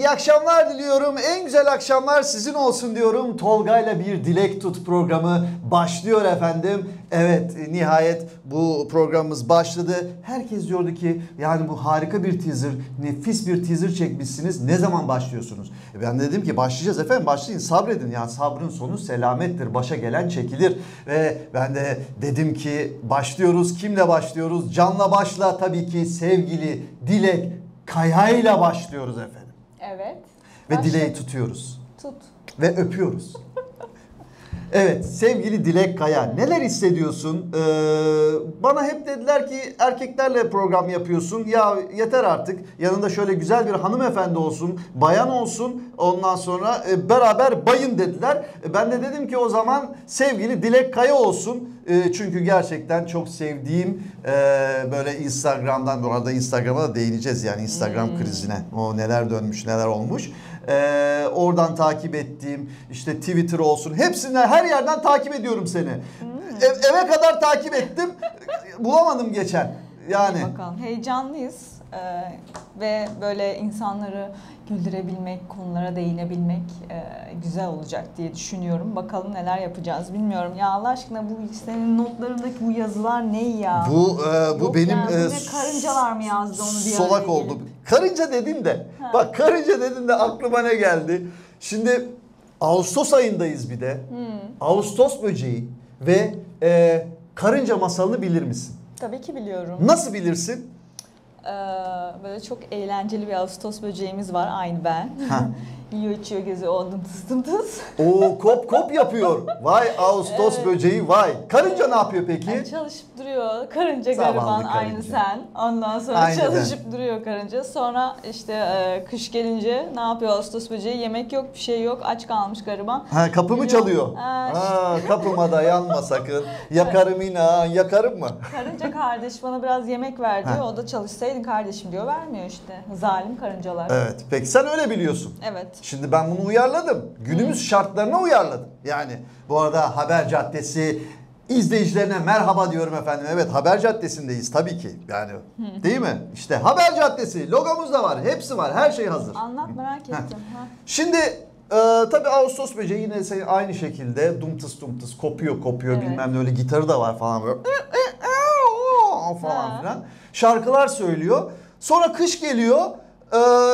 iyi akşamlar diliyorum. En güzel akşamlar sizin olsun diyorum. Tolga'yla bir Dilek Tut programı başlıyor efendim. Evet, nihayet bu programımız başladı. Herkes diyordu ki yani bu harika bir teaser, nefis bir teaser çekmişsiniz. Ne zaman başlıyorsunuz? Ben de dedim ki başlayacağız efendim, başlayın, sabredin. Yani sabrın sonu selamettir. Başa gelen çekilir. Ve ben de dedim ki başlıyoruz. Kimle başlıyoruz? Canla başla, tabii ki sevgili Dilek Kaya'yla başlıyoruz efendim. Evet. Ve dileği tutuyoruz. Tut. Ve öpüyoruz. Evet, sevgili Dilek Kaya, neler hissediyorsun? Bana hep dediler ki erkeklerle program yapıyorsun. Ya yeter artık. Yanında şöyle güzel bir hanımefendi olsun, bayan olsun. Ondan sonra beraber bayın dediler. Ben de dedim ki o zaman sevgili Dilek Kaya olsun. Çünkü gerçekten çok sevdiğim böyle Instagram'dan, bu arada Instagram'a da değineceğiz yani Instagram krizine. O neler dönmüş, neler olmuş. Oradan takip ettiğim, işte Twitter olsun, hepsinden, her yerden takip ediyorum seni. Eve kadar takip ettim, bulamadım geçen. Yani. Bakalım, heyecanlıyız ve böyle insanları güldürebilmek, konulara değinebilmek güzel olacak diye düşünüyorum. Bakalım neler yapacağız bilmiyorum. Ya Allah aşkına bu senin notlarındaki bu yazılar ne ya? Bu benim yani, bu ne, karıncalar mı yazdı onu bir solak oldu. Karınca dedin de. Bak karınca dedin de aklıma ne geldi? Şimdi Ağustos ayındayız bir de. Ağustos böceği ve karınca masalını bilir misin? Tabii ki biliyorum. Nasıl bilirsin? Böyle çok eğlenceli bir Ağustos böceğimiz var, aynı ben. Yiyor, içiyor, geziyor, o dım tıs. Oo, kop yapıyor. Vay Ağustos böceği vay. Karınca ne yapıyor peki? Yani çalışıp duruyor. Karınca Zavallı gariban, karınca. aynı sen. Ondan sonra Aynı çalışıp duruyor karınca. Sonra işte kış gelince ne yapıyor Ağustos böceği? Yemek yok, bir şey yok. Aç kalmış gariban. Kapımı çalıyor. Kapıma da yanma sakın. Yakarım inan. Yakarım mı? Karınca kardeş bana biraz yemek ver diyor. O da çalışsaydın kardeşim diyor. Vermiyor işte. Zalim karıncalar. Evet. Peki sen öyle biliyorsun. Evet. Şimdi ben bunu uyarladım. Günümüz şartlarına uyarladım. Yani bu arada Haber Caddesi izleyicilerine merhaba diyorum efendim. Evet, Haber Caddesi'ndeyiz tabii ki. Yani değil mi? İşte Haber Caddesi logomuz da var. Hepsi var. Her şey hazır. Anlat, merak ettim. Şimdi tabii Ağustos böceği yine aynı şekilde dumtıs kopuyor Evet. bilmem ne, öyle gitarı da var falan böyle falan filan. Şarkılar söylüyor. Sonra kış geliyor.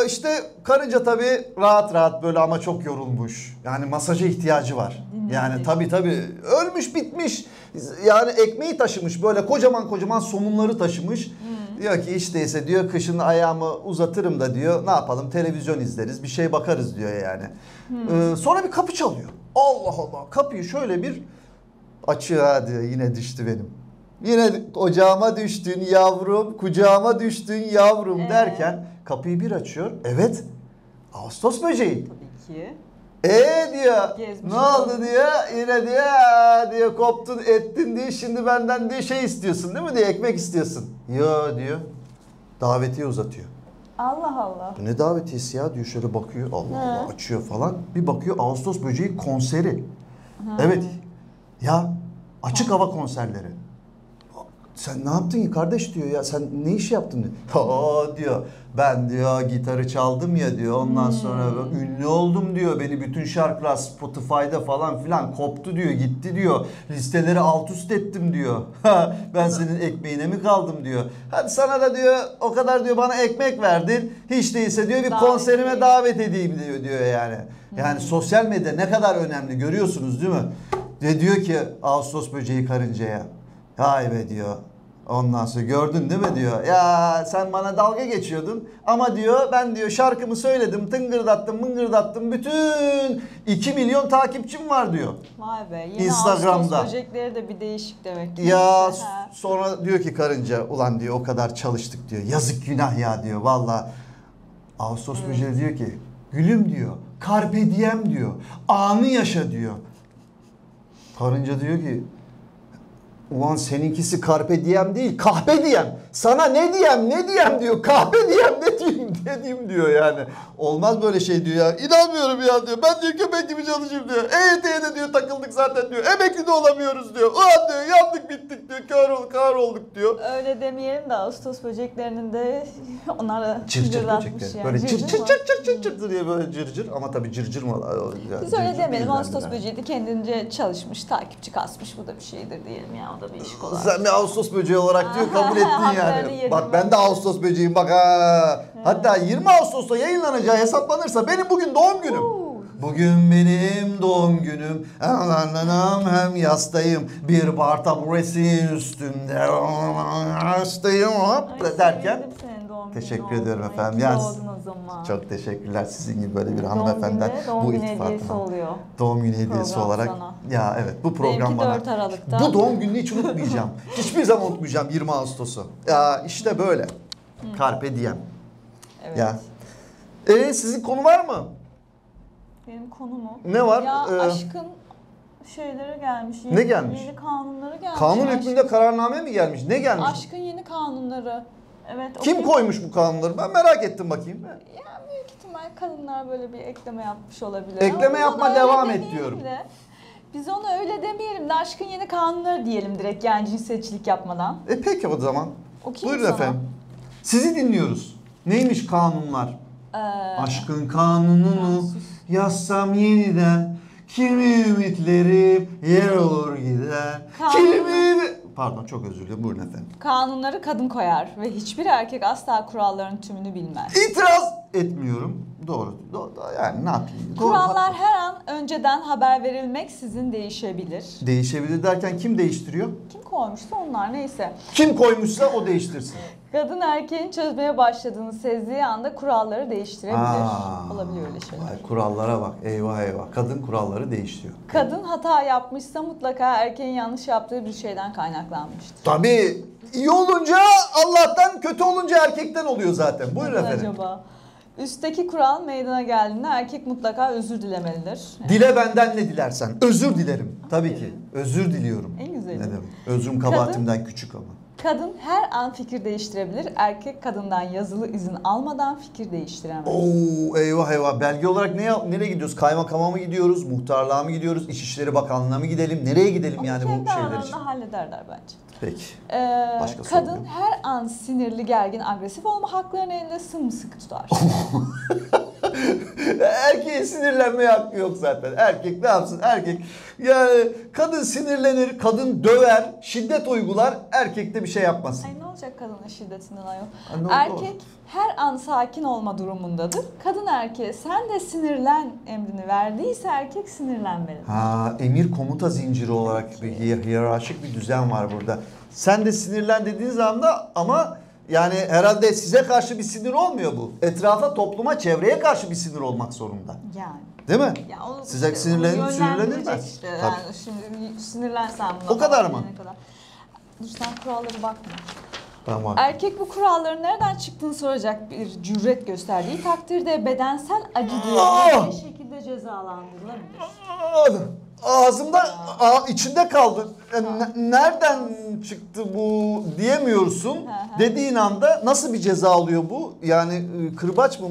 İşte karınca tabii rahat böyle ama çok yorulmuş. Yani masaja ihtiyacı var. Yani tabii ölmüş bitmiş. Yani ekmeği taşımış, böyle kocaman somunları taşımış. Diyor ki hiç değilse diyor kışın ayağımı uzatırım da diyor, ne yapalım, televizyon izleriz, bir şey bakarız diyor yani. Sonra bir kapı çalıyor. Allah Allah, kapıyı şöyle bir açıyor, hadi yine düştü benim. Yine ocağıma düştün yavrum, kucağıma düştün yavrum derken kapıyı bir açıyor. Evet, Ağustos böceği. Tabii ki. Diyor, Gezmiş ne oldu diyor, yine diyor koptun ettin diye şimdi benden diye şey istiyorsun değil mi diye, ekmek istiyorsun. Yo diyor, davetiye uzatıyor. Allah Allah. Ne davetiyesi ya diyor, şöyle bakıyor, Allah açıyor falan. Bir bakıyor Ağustos böceği konseri. Evet ya, açık hava konserleri. Sen ne yaptın ya kardeş diyor, ya sen ne iş yaptın diyor. Diyor ben diyor gitarı çaldım ya diyor, ondan sonra ünlü oldum diyor, beni bütün şarkılar Spotify'da falan filan koptu diyor, gitti diyor, listeleri alt üst ettim diyor. Ben senin ekmeğine mi kaldım diyor. Hadi sana da diyor o kadar diyor bana ekmek verdin, hiç değilse diyor bir konserime davet edeyim diyor yani. Yani sosyal medya ne kadar önemli görüyorsunuz değil mi? Ve diyor ki Ağustos böceği karıncaya, hay be diyor. Ondan sonra gördün değil mi diyor. Ya sen bana dalga geçiyordun ama diyor ben diyor şarkımı söyledim, tıngırdattım mıngırdattım, bütün 2 milyon takipçim var diyor. Vay be, yine Instagram'da. Ağustos böcekleri de bir değişik demek ki. Ya sonra diyor ki karınca, ulan diyor o kadar çalıştık diyor, yazık günah ya diyor valla. Ağustos böceği diyor ki gülüm diyor, carpe diem diyor, anı yaşa diyor. Karınca diyor ki Ulan seninkisi carpe diem değil, kahpe diem. Sana ne diyem diyor. Kahpe diem ne diyeyim diyor yani. Olmaz böyle şey diyor ya. İnanmıyorum ya diyor. Ben diyor köpek gibi çalışayım diyor. EYT'ye de diyor takıldık zaten diyor. Emekli de olamıyoruz diyor. Ulan diyor yandık bittik diyor. Kör olduk diyor. Öyle demeyelim de Ağustos böceklerinin de onlara Cırcır böcekler. Böyle cır diye böyle cırcır. Ama tabii cırcır mı? Biz öyle demeyelim. Ağustos böceği de kendince çalışmış, takipçi kasmış. Bu da bir şeydir diyelim ya. O da bir iş kolay. Sen bir Ağustos böceği olarak diyor kabul ettin Haklarını yani. yedim Bak ben de Ağustos böceğiyim bak ha. Hatta 20 Ağustos'ta yayınlanacağı hesaplanırsa benim bugün doğum günüm. Bugün benim doğum günüm. Hem yastayım. Bir bar taburesi üstünde. Yastayım hop derken. Teşekkür ediyorum efendim. Çok teşekkürler sizin gibi böyle bir hanımefendiden bu iltifatına. Doğum günü hediyesi olarak. Sana. Ya evet bu program bana. 4 Aralık'ta. Bu doğum gününü hiç unutmayacağım. Hiçbir zaman unutmayacağım 20 Ağustos'u. Ya işte böyle. Carpe diem. Evet. Ya. Sizin konu var mı? Benim konu mu? Ne var? Ya aşkın şeyleri gelmiş. Ne gelmiş? Yeni kanunları gelmiş. Kanun hükmünde kararname mi gelmiş? Ne gelmiş? Aşkın yeni kanunları. Evet. Kim koymuş bu kanunları? Ben merak ettim bakayım. Ya büyük ihtimal kadınlar böyle bir ekleme yapmış olabilir. Ekleme yapma devam et diyorum. Biz ona öyle demeyelim de aşkın yeni kanunları diyelim direkt yani cinsiyetçilik yapmadan. Peki o zaman. Okuyayım buyurun sana. Efendim. Sizi dinliyoruz. Neymiş kanunlar? Aşkın kanununu yazsam yeniden kimi ümitlerim yer olur gider. Pardon çok özür dilerim. Buyurun efendim. Kanunları kadın koyar ve hiçbir erkek asla kuralların tümünü bilmez. İtiraz etmiyorum. Doğru yani ne yapayım? Kurallar her an önceden haber verilmeksizin değişebilir. Değişebilir derken kim değiştiriyor? Kim koymuşsa onlar neyse. Kim koymuşsa o değiştirsin. Kadın erkeğin çözmeye başladığını sezdiği anda kuralları değiştirebilir. Olabiliyor öyle şeyler. Vay, kurallara bak eyvah. Kadın kuralları değiştiriyor. Kadın hata yapmışsa mutlaka erkeğin yanlış yaptığı bir şeyden kaynaklanmıştır. Tabii iyi olunca Allah'tan, kötü olunca erkekten oluyor zaten. Buyurun efendim. Acaba? Üstteki kural meydana geldiğinde erkek mutlaka özür dilemelidir. Dile benden ne dilersen. Özür dilerim. Tabii ki. Özür diliyorum. En güzeli. Ne demek? Özrüm kabahatimden küçük ama. Kadın her an fikir değiştirebilir. Erkek kadından yazılı izin almadan fikir değiştiremez. Oo eyvah. Belge olarak nereye gidiyoruz? Kaymakama mı gidiyoruz? Muhtarlığa mı gidiyoruz? İçişleri Bakanlığı'na mı gidelim? Nereye gidelim onu yani bu şeyler için? hallederler bence. Peki. Başka Kadın soru. her an sinirli, gergin, agresif olma haklarını elinde sımsıkı tutar. Erkeğin sinirlenmeye hakkı yok zaten. Erkek ne yapsın? Erkek yani kadın sinirlenir, kadın döver, şiddet uygular. Erkek de bir şey yapmasın. Ay ne olacak kadının şiddetinden ayol? Ne Erkek her an sakin olma durumundadır. Kadın erkeğe sen de sinirlen emrini verdiyse erkek sinirlenmeli. Emir komuta zinciri olarak bir hiyerarşik bir düzen var burada. Sen de sinirlen dediğiniz anda ama yani herhalde size karşı bir sinir olmuyor bu. Etrafa, topluma, çevreye karşı bir sinir olmak zorunda. Yani. Değil mi? Ya o size işte, sinirlenir mi? Işte. Yani şimdi sinirlensen buna. O kadar mı? Dur sen kurallara bakma. Tamam. Erkek bu kuralların nereden çıktığını soracak bir cüret gösterdiği takdirde bedensel acı duyulur bir şekilde cezalandırılabilir. Ağzımda içinde kaldı. Nereden çıktı bu diyemiyorsun. Dediğin anda nasıl bir ceza alıyor bu? Yani kırbaç mı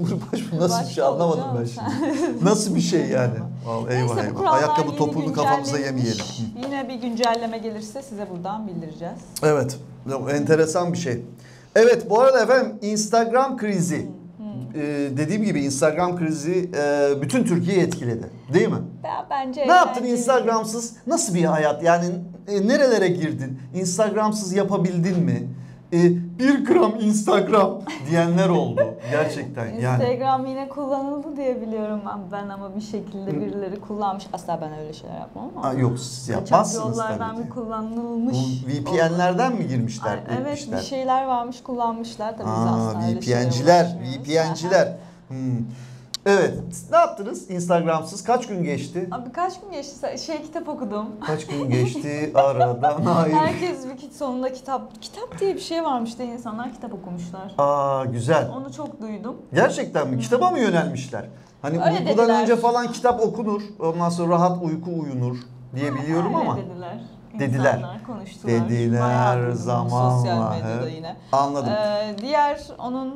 nasıl bir şey anlamadım ben şimdi. Nasıl bir şey yani? Eyvah. Ayakkabı topuğunu kafamıza yemeyelim. Yine bir güncelleme gelirse size buradan bildireceğiz. Evet. Enteresan bir şey. Evet bu arada efendim Instagram krizi. Dediğim gibi Instagram krizi bütün Türkiye'yi etkiledi. Değil mi? Bence ne yaptın Instagram'sız? Nasıl bir hayat? Yani nerelere girdin? Instagram'sız yapabildin mi? 1 gram Instagram diyenler oldu. Gerçekten yani. Instagram yine kullanıldı diye biliyorum ben ama bir şekilde birileri kullanmış. Asla ben öyle şeyler yapmam ama. Yok siz yapmazsınız tabii ki. Yollardan bir kullanılmış. Bu VPN'lerden mi girmişler? Evet bir şeyler varmış kullanmışlar tabii biz asla öyle VPN'ciler. Evet. Ne yaptınız Instagram'sız? Kaç gün geçti? Abi kaç gün geçti? Kitap okudum. Kaç gün geçti aradan? Hayır. Herkes sonunda kitap diye bir şey varmış diye insanlar kitap okumuşlar. Güzel. Onu çok duydum. Gerçekten mi? Kitaba mı yönelmişler? Hani öyle uykudan dediler. önce falan kitap okunur. Ondan sonra rahat uyku uyunur diye biliyorum ama. Dediler. Dediler. İnsanlar konuştular. Dediler Bayağı duydum bunu zamanla. sosyal medyada He. yine. Anladım. Diğer onun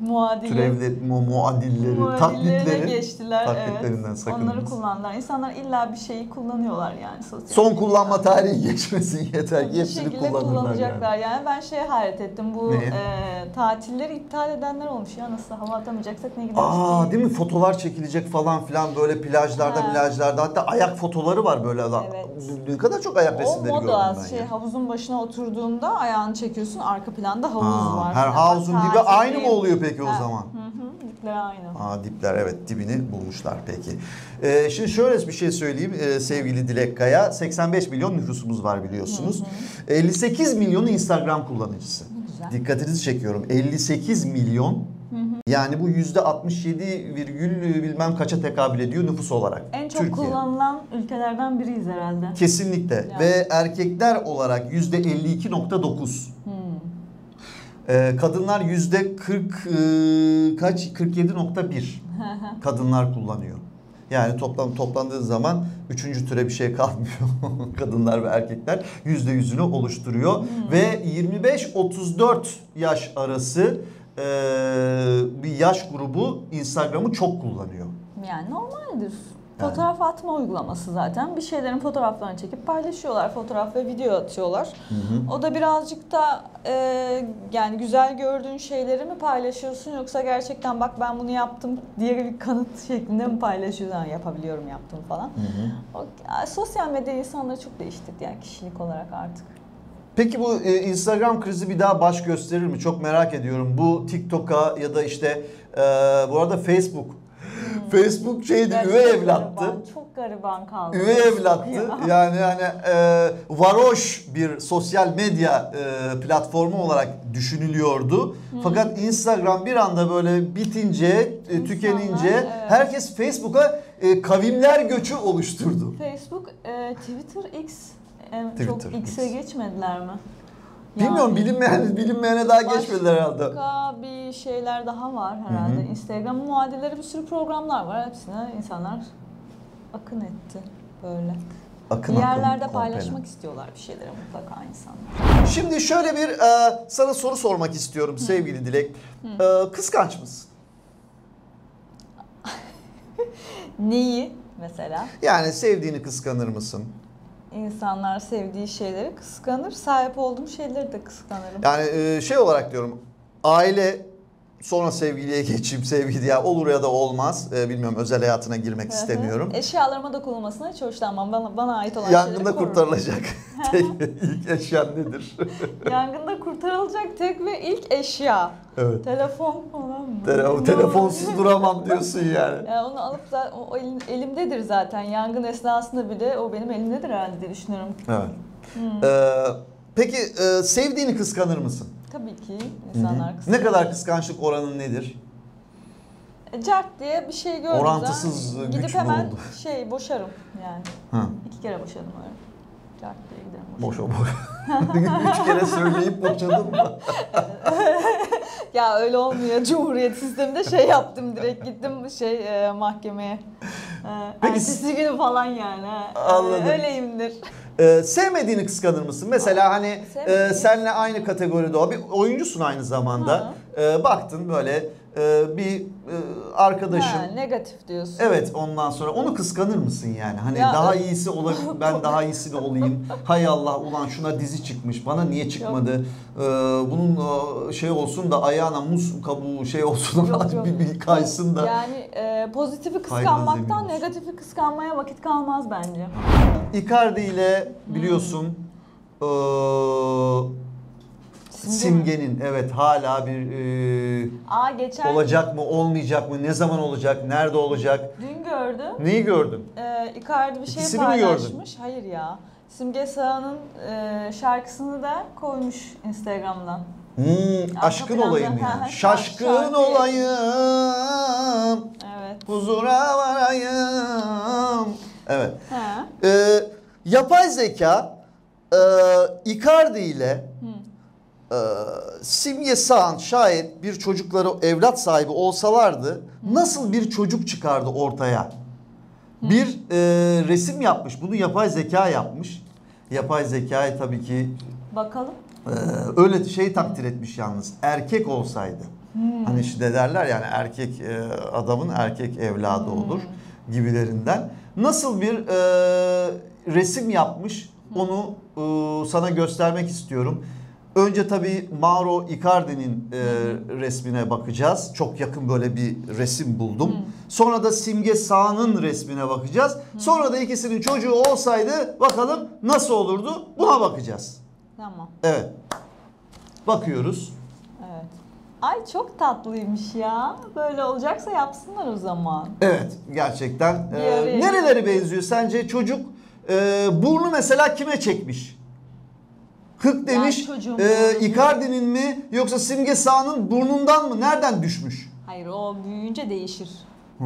muadili. Türevleri, muadilleri, Muadillerine taklitleri. geçtiler. Taklitlerinden Evet. sakınınız. Onları kullandılar. İnsanlar illa bir şeyi kullanıyorlar yani sosyal Son medyada. kullanma tarihi geçmesin yeter ki Bir hepsini şekilde kullanırlar kullanacaklar yani. yani. Ben şeye hayret ettim. Bu Neye? tatilleri iptal edenler olmuş ya. Nasıl hava atamayacaksak ne gideriz Aa değil mi? Fotolar çekilecek falan filan böyle plajlarda, Ha. plajlarda. Hatta ayak fotoları var böyle. Evet. Ne kadar çok ayak O resimleri gördüm moda ben ya. havuzun başına oturduğunda ayağını çekiyorsun, arka planda havuz Ha, var. her Yani havuzun bak, dibi tatil aynı mı değil. oluyor peki o Ha, zaman? Dipler aynı. Aa dipler evet dibini bulmuşlar peki. Şimdi şöyle bir şey söyleyeyim sevgili Dilek Kaya. 85 milyon nüfusumuz var biliyorsunuz. 58 milyon Instagram kullanıcısı. Güzel. Dikkatinizi çekiyorum. 58 milyon. Yani bu %67 virgül bilmem kaça tekabül ediyor nüfus olarak. En çok Türkiye. kullanılan ülkelerden biriyiz herhalde. Kesinlikle. Yani. Ve erkekler olarak %52.9. Kadınlar %40 kaç? 47.1 kadınlar kullanıyor. Yani toplandığı zaman üçüncü türe bir şey kalmıyor. Kadınlar ve erkekler %100'ünü oluşturuyor. Ve 25-34 yaş arası bir yaş grubu Instagram'ı çok kullanıyor. Yani normaldir. Yani. Fotoğraf atma uygulaması zaten. Bir şeylerin fotoğraflarını çekip paylaşıyorlar. Fotoğraf ve video atıyorlar. O da birazcık da yani güzel gördüğün şeyleri mi paylaşıyorsun yoksa gerçekten bak ben bunu yaptım diye bir kanıt şeklinde mi paylaşıyorsun? Yani yapabiliyorum yaptım falan. Sosyal medya insanları çok değiştirdi yani kişilik olarak artık. Peki bu Instagram krizi bir daha baş gösterir mi? Çok merak ediyorum. Bu TikTok'a ya da işte bu arada Facebook. Facebook şeydi, Yani üvey çok evlattı. gariban, çok gariban kaldı. Üvey evlattı. Ya. Yani varoş bir sosyal medya platformu olarak düşünülüyordu. Fakat Instagram bir anda böyle bitince, tükenince evet. herkes Facebook'a kavimler göçü oluşturdu. Facebook, Twitter, X. Twitter, Çok X'e geçmediler mi? Bilmiyorum bilinmeyene daha başka geçmediler herhalde. bir şeyler daha var herhalde. Instagram muadilleri bir sürü programlar var. Hepsine insanlar akın etti böyle. Akın Bir yerlerde akın, paylaşmak kompene. istiyorlar bir şeyleri mutlaka insanlar. Şimdi şöyle bir sana soru sormak istiyorum sevgili Dilek. Kıskanç mısın? Neyi mesela? Yani sevdiğini kıskanır mısın? İnsanlar sevdiği şeyleri kıskanır, sahip olduğum şeyleri de kıskanırım. Yani şey olarak diyorum, aile sonra sevgiliye geçeyim, sevgili ya olur ya da olmaz. Bilmiyorum, özel hayatına girmek istemiyorum. Eşyalarıma dokunulmasına hiç hoşlanmam. Bana ait olan şeyleri Yangında korurum. kurtarılacak ilk eşyan nedir? Yangında kurtarılacak tek ve ilk eşya. Evet. Telefon falan mı? Telefonsuz duramam diyorsun yani. Yani onu alıp zaten o elimdedir zaten. Yangın esnasında bile o benim elimdedir herhalde diye düşünüyorum. Evet. Peki sevdiğini kıskanır mısın? Tabii ki insanlar kıskanır. Ne kadar kıskançlık oranın nedir? Cart diye bir şey gördüm. Orantısız gidip güç mü hemen oldu? boşarım yani. Ha. 2 kere boşadım öyle. Cart diye giderim. Boş. 3 kere söyleyip boşadın mı? Ya öyle olmuyor. Cumhuriyet sisteminde yaptım direkt gittim mahkemeye. Peki, Ertesi günü falan yani. Anladım. Öyleyimdir. Sevmediğini kıskanır mısın? Mesela hani sevmediğim. seninle aynı kategoride o bir oyuncusun aynı zamanda. Baktın böyle bir arkadaşın. Negatif diyorsun. Evet, ondan sonra onu kıskanır mısın yani? Hani Ya, daha iyisi olabilir, ben daha iyisi de olayım. Hay Allah ulan şuna dizi çıkmış, bana niye çıkmadı? Bunun şey olsun da ayağına muz kabuğu şey olsun da bir kaysın da. Yani pozitifi Kaygılı kıskanmaktan zemin olsun. negatifi kıskanmaya vakit kalmaz bence. Icardi ile biliyorsun Simge'nin evet hala bir Geçen olacak mı, olmayacak mı, ne zaman olacak, nerede olacak? dün gördüm. Neyi gördün? Icardi bir şey İkisini mi gördün? paylaşmış. Hayır ya. Simge Sağ'ın şarkısını da koymuş Instagram'dan. Aşkın planda. olayım yani. Ha, Şaşkın şarkı. olayım, Evet. huzura varayım. Evet. Ha. Yapay zeka Icardi ile Simge Sağan şayet bir çocukları evlat sahibi olsalardı nasıl bir çocuk çıkardı ortaya? Bir resim yapmış. Bunu yapay zeka yapmış. Yapay zekayı tabii ki Bakalım. öyle şey takdir etmiş yalnız. Erkek olsaydı. Hani işte derler yani erkek adamın erkek evladı olur gibilerinden. Nasıl bir resim yapmış onu sana göstermek istiyorum. Önce tabii Mauro Icardi'nin resmine bakacağız. Çok yakın böyle bir resim buldum. Sonra da Simge Sağ'ın resmine bakacağız. Sonra da ikisinin çocuğu olsaydı bakalım nasıl olurdu? Buna bakacağız. Tamam. Evet. Bakıyoruz. Evet. Ay çok tatlıymış ya. Böyle olacaksa yapsınlar o zaman. Evet, gerçekten. araya Nereleri benziyor sence çocuk? Burnu mesela kime çekmiş? Hık demiş. çocuğun Icardi'nin mi yoksa Simge Sağ'ın burnundan mı? Nereden düşmüş? Hayır, o büyüyünce değişir. Hı.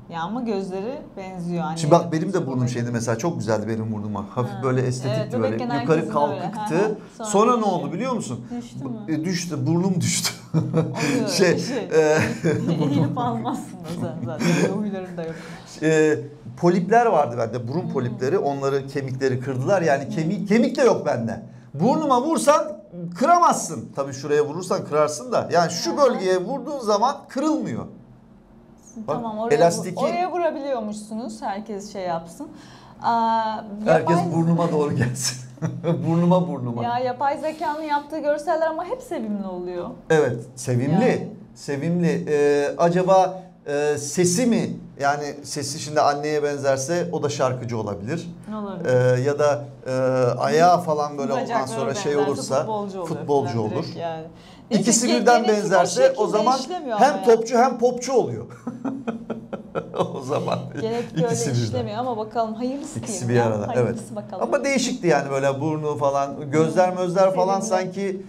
Ya ama gözleri benziyor anne. Şimdi bak benim de burnum şeydi mesela, çok güzeldi benim burnum. Hafif böyle estetikti, Evet, böyle bebekken yukarı herkesin öyle. kalkıktı. Hı hı. Sonra ne düşüyor. oldu biliyor musun? Düştü mü? Düştü, burnum düştü. Oluyor şey, eğilip almazsın da sen zaten. Öyle huyların da yok. Polipler vardı bende, burun polipleri. Onları, kemikleri kırdılar. Yani kemik de yok bende. Burnuma vursan kıramazsın. Tabii şuraya vurursan kırarsın da. Yani şu bölgeye vurduğun zaman kırılmıyor. Bak, Tamam, oraya, oraya vurabiliyormuşsunuz. Herkes şey yapsın. Herkes burnuma doğru gelsin. Burnuma. Ya yapay zekanın yaptığı görseller ama hep sevimli oluyor. Evet, sevimli. Yani. Sevimli. Acaba sesi mi? Yani sesi şimdi anneye benzerse o da şarkıcı olabilir. Olabilir. Ya da ayağı falan böyle ondan Bacakları sonra şey benzerse olursa futbolcu falan olur. direkt yani. İkisi Neyse, birden genetik benzerse o şekilde zaman işlemiyor hem ama topçu hem popçu oluyor. O zaman Genetik ikisi öyle birden. işlemiyor ama bakalım hayırlısı İkisi diyelim bir ya. arada. Hayırlısı Evet. bakalım. Ama değişikti yani, böyle burnu falan, gözler falan Sevimli. sanki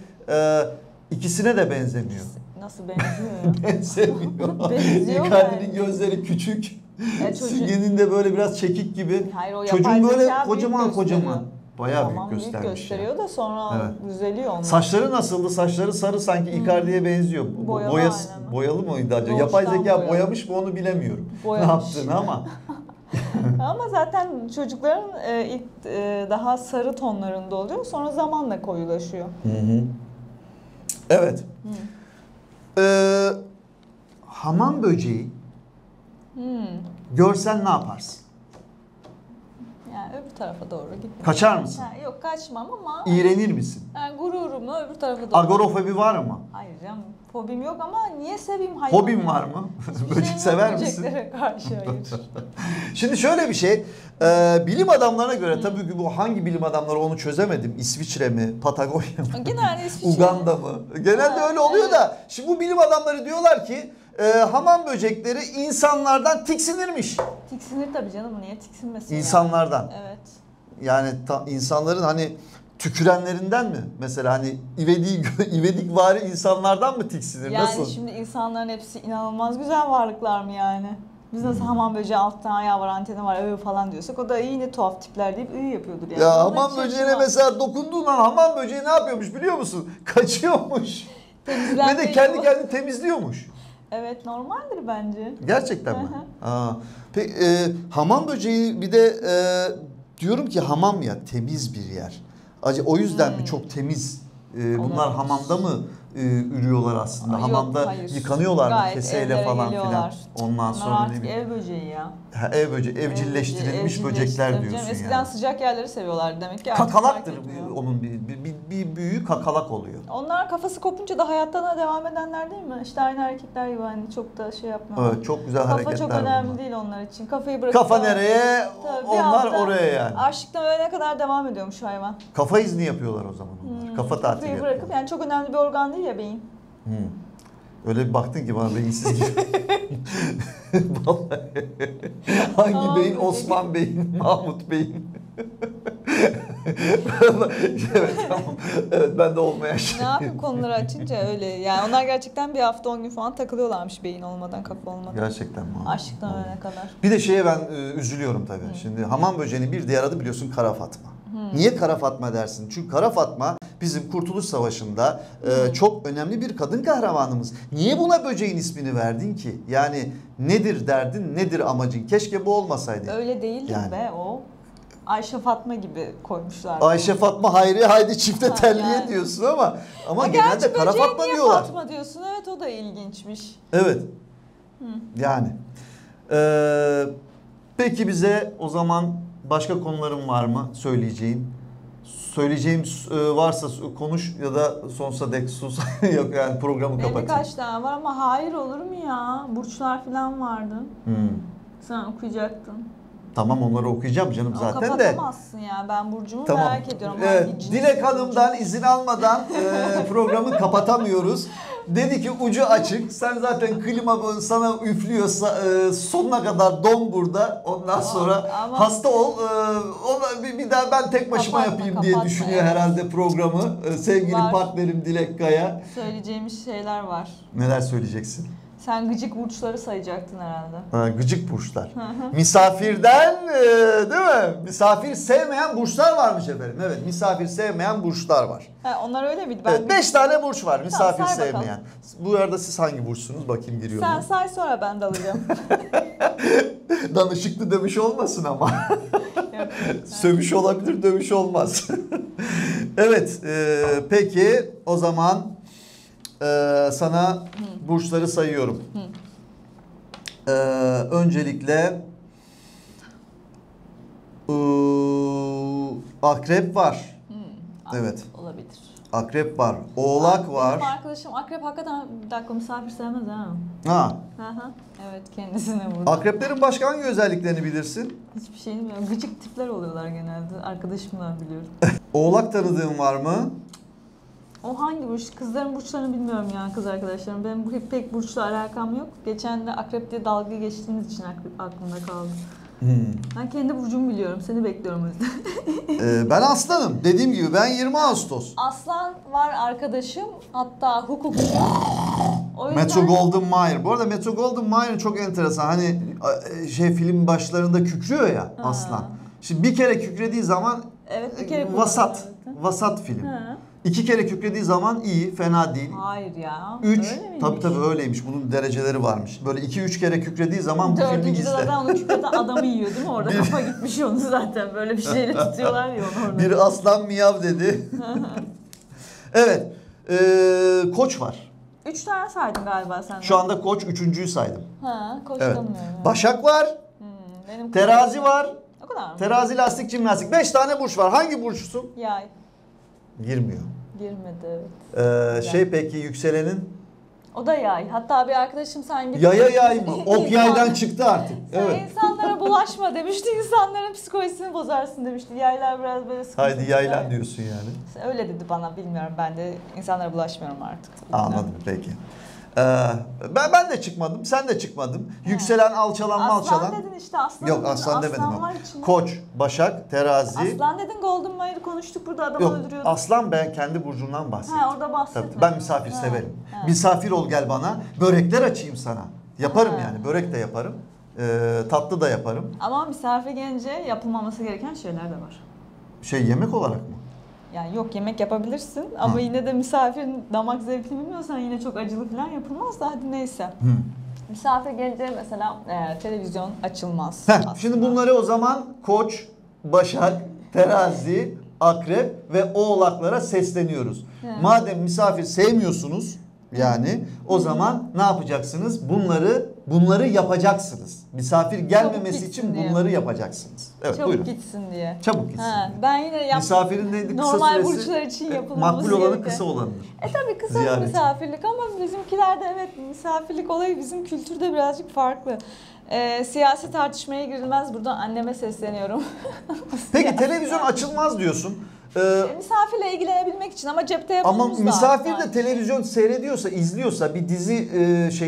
ikisine de benzemiyor. Nasıl benziyor ya? Benzemiyor. Benziyor Icardi'nin yani. gözleri küçük. Çocuk- Simge'nin de böyle biraz çekik gibi. Hayır, o yapay Çocuğun böyle zeka büyük kocaman. gösteriyor. Bayağı Tamam, büyük göstermiş. gösteriyor da sonra Evet. düzeliyor onlar. Saçları nasıldı? Saçları sarı, sanki Icardi'ye benziyor. Boyalı aynen. Boyalı mıydı acaba? Doğuştan Yapay zeka boyalı. boyamış mı onu bilemiyorum. Boyamış. Ne yaptığını ama. Ama zaten çocukların ilk daha sarı tonlarında oluyor. Sonra zamanla koyulaşıyor. Evet. Hamam böceği görsen ne yaparsın? Yani öbür tarafa doğru gitmem. Kaçar mısın? Yok, kaçmam ama İğrenir misin? yani gururumu öbür tarafa doğru. Agorafobi var mı? Hayır canım, fobim yok ama niye seveyim hayvanı? Hobin var mı? Hiçbir Böcek şeyim yok sever misin? böceklere karşı, hayır. Şimdi şöyle bir şey, bilim adamlarına göre, tabii ki bu hangi bilim adamları onu çözemedim. İsviçre mi, Patagonya mı, Genelde İsviçre. Uganda mı? Genelde öyle oluyor da. Şimdi bu bilim adamları diyorlar ki hamam böcekleri insanlardan tiksinirmiş. Tiksinir tabii canım, niye tiksinmesin İnsanlardan. yani? Evet. Yani insanların hani tükürenlerinden mi? Mesela hani ivedikvari insanlardan mı tiksinir? Yani Nasıl? şimdi insanların hepsi inanılmaz güzel varlıklar mı yani? Biz nasıl hamam böceği alttan ayağı var, anteni var falan diyorsak, o da yine tuhaf tipler deyip yapıyordur yani. Ya Ona hamam hiç böceğine şaşırmam. mesela dokunduğun an hamam böceği ne yapıyormuş biliyor musun? Kaçıyormuş. Ve de Temizlenmeyi kendi yok. kendini temizliyormuş. Evet, normaldir bence. Gerçekten mi? Hı hı. Peki hamam böceği bir de diyorum ki hamam ya temiz bir yer. O yüzden mi çok temiz? Bunlar Olabilir. hamamda mı ürüyorlar aslında? Yok, Hamamda hayır. yıkanıyorlar mı Gayet keseyle evlere falan filan? geliyorlar. Ondan Onlar sonra ne artık bileyim. ev böceği ya. Ev böceği, evcilleştirilmiş böcekler diyorsun Eskiden yani. sıcak yerleri seviyorlar demek ki. Artık Kakalaktır fark etmiyor. onun bir büyüğü, kakalak oluyor. Onlar kafası kopunca da hayatlarına devam edenler değil mi? İşte aynı hareketler gibi, hani çok da şey yapmıyorlar. Evet, çok güzel Kafa hareketler çok önemli bunlar. değil onlar için. Kafayı bırakıp Kafa nereye? Tabii, bir Onlar hafta oraya yani. Açlıktan ölene kadar devam ediyormuş hayvan. Kafa izni yapıyorlar o zaman onlar. Kafa tatili Kafayı yapıyorlar. bırakıp, yani çok önemli bir organ değil ya beyin. Öyle bir baktın ki bana beyinsiz gibi. Vallahi. Hangi Tamam, beyin? peki. Osman Bey'in, Mahmut Bey'in. Evet tamam. Evet, ben de olmayan şey. Ne yapayım, konuları açınca öyle. Yani onlar gerçekten bir hafta 10 gün falan takılıyorlarmış beyin olmadan, kafa olmadan. Gerçekten mi? Açlıktan ölene kadar. Bir de şeye ben üzülüyorum tabii. Şimdi hamam böceğinin bir diğer adı biliyorsun Kara Fatma. Niye Kara Fatma dersin? Çünkü Kara Fatma bizim Kurtuluş Savaşı'nda çok önemli bir kadın kahramanımız. Niye buna böceğin ismini verdin ki? Yani nedir derdin, nedir amacın? Keşke bu olmasaydı. Öyle değildir Yani. be o. Ayşe Fatma gibi koymuşlar. Ayşe Fatma Hayri haydi çifte Ha, telliye yani. diyorsun ama Gerçi genelde Kara böceğe Fatma niye diyorlar. Fatma diyorsun? Evet, o da ilginçmiş. Evet. Yani. Peki bize o zaman başka konuların var mı söyleyeceğin? Söyleyeceğim varsa konuş ya da sonsuza dek sus. Yok yani programı Benim kapatayım. birkaç tane var ama hayır olur mu ya? Burçlar falan vardı. Hmm. Sen okuyacaktın. Tamam, onları okuyacağım canım Ama zaten de. kapatamazsın ya. Ben Burcu'mu Tamam. merak ediyorum. Evet, Hangi cins Dilek bir Hanım'dan burcu? izin almadan programı kapatamıyoruz. Dedi ki ucu açık. Sen zaten klima sana üflüyor sonuna kadar don burada. Ondan sonra ama- hasta ol. Bir daha ben tek başıma Kapatma, yapayım diye kapatma, düşünüyor evet. herhalde programı. Sevgili Var. partnerim Dilek Kaya. Söyleyeceğimiz şeyler var. Neler söyleyeceksin? Sen gıcık burçları sayacaktın herhalde. Gıcık burçlar. Misafirden değil mi? Misafir sevmeyen burçlar varmış efendim. Evet, misafir sevmeyen burçlar var. Ha, onlar öyle miydi? Evet, 5 tane burç var misafir say sevmeyen. bakalım. Bu arada siz hangi burçsunuz? Bakayım giriyor Sen mu? say, sonra ben de alacağım. Danışıklı dövüş olmasın ama. Yok. Sövüş olabilir, dövüş olmaz. Evet, peki o zaman sana burçları sayıyorum. Öncelikle akrep var. Evet. Olabilir. Akrep var. Oğlak Benim var. arkadaşım akrep hakikaten bir dakika misafir sevmez ha. Ha. Hı hı. Evet, kendisine vurdu. Akreplerin başka hangi özelliklerini bilirsin? Hiçbir şey bilmiyorum. Gıcık tipler oluyorlar genelde. Arkadaşımdan biliyorum. Oğlak tanıdığın var mı? O hangi burç? Kızların burçlarını bilmiyorum ya, kız arkadaşlarım. Benim bu pek burçla alakam yok. Geçen de akrep diye dalga geçtiğiniz için aklımda kaldı. Ben kendi burcumu biliyorum. Seni bekliyorum o yüzden. Ben aslanım. Dediğim gibi ben 20 Ağustos. Aslan var arkadaşım. Hatta hukukçu. O yüzden... Metro Golden Mayer. Bu arada Metro Golden Mayer çok enteresan. Hani film başlarında kükrüyor ya aslan. Şimdi bir kere kükrediği zaman Evet, bir kere vasat. kullanılıyor. Vasat film. Ha. 2 kere kükrediği zaman iyi, fena değil. Hayır ya. 3 Öyle miymiş? tabii öyleymiş. Bunun dereceleri varmış. Böyle 2-3 kere kükrediği zaman bu filmi Dördüncüde izle. zaten onu kükreten adamı yiyor değil mi? Orada kafa gitmiş onu zaten. Böyle bir şeyle tutuyorlar ya onu orada. Bir aslan miyav dedi. Evet. Koç var. 3 tane saydın galiba sen. Şu anda Koç 3.'yü saydım. Ha, koç Evet. tanımıyorum. ya. Başak var. Benim Terazi var. O kadar mı? Terazi, lastik, jimnastik. 5 tane burç var. Hangi burçsun? Yay. Girmiyor. Girmedi, evet. Peki yükselenin? O da yay. Hatta bir arkadaşım sen git. Yaya yay mı? Ok yaydan çıktı artık. Sen Evet. insanlara bulaşma demişti. İnsanların psikolojisini bozarsın demişti. Yaylar biraz böyle sıkıntı. Haydi yaylan diyorsun yani. Öyle dedi bana, bilmiyorum. Ben de insanlara bulaşmıyorum artık. Anladım peki. Ben de çıkmadım, sen de çıkmadın. Yükselen, alçalan, malçalan. Aslan dedin işte, aslan Yok dedin. aslan demedim Aslan ama. var içinde. Koç, Başak, Terazi. Aslan dedin, Golden Mayer'ı konuştuk burada, adamı Yok öldürüyordun. aslan ben kendi burcundan bahsettim. Ha, orada bahsetmedim. Tabii, ben misafir Ha, severim. ha. Misafir ol gel bana. Börekler açayım sana. Yaparım Ha. yani. Börek de yaparım. Tatlı da yaparım. Ama misafir gelince yapılmaması gereken şeyler de var. Yemek olarak mı? Yani yok, yemek yapabilirsin ama yine de misafirin damak zevkini bilmiyorsan yine çok acılı falan yapılmaz da hadi neyse. Misafir gelince mesela televizyon açılmaz. aslında. Şimdi bunları o zaman Koç, Başak, Terazi, Akrep ve Oğlaklara sesleniyoruz. Madem misafir sevmiyorsunuz yani o zaman ne yapacaksınız? Bunları yapacaksınız. Misafir gelmemesi gitsin için diye. bunları yapacaksınız. Evet Çabuk buyurun. gitsin diye. Çabuk gitsin. Ha, ben yine Misafirin neydi kısa normal süresi? burçlar için yapılmaması Makbul olanı gereken. kısa olanıdır. Tabii kısa bir Ziyaret. misafirlik ama bizimkilerde evet misafirlik olayı bizim kültürde birazcık farklı. Siyasi tartışmaya girilmez. Buradan anneme sesleniyorum. Peki televizyon açılmaz diyorsun. Misafirle ilgilenebilmek için ama cepte Ama telefonumuz da misafir var. de televizyon seyrediyorsa, izliyorsa bir dizi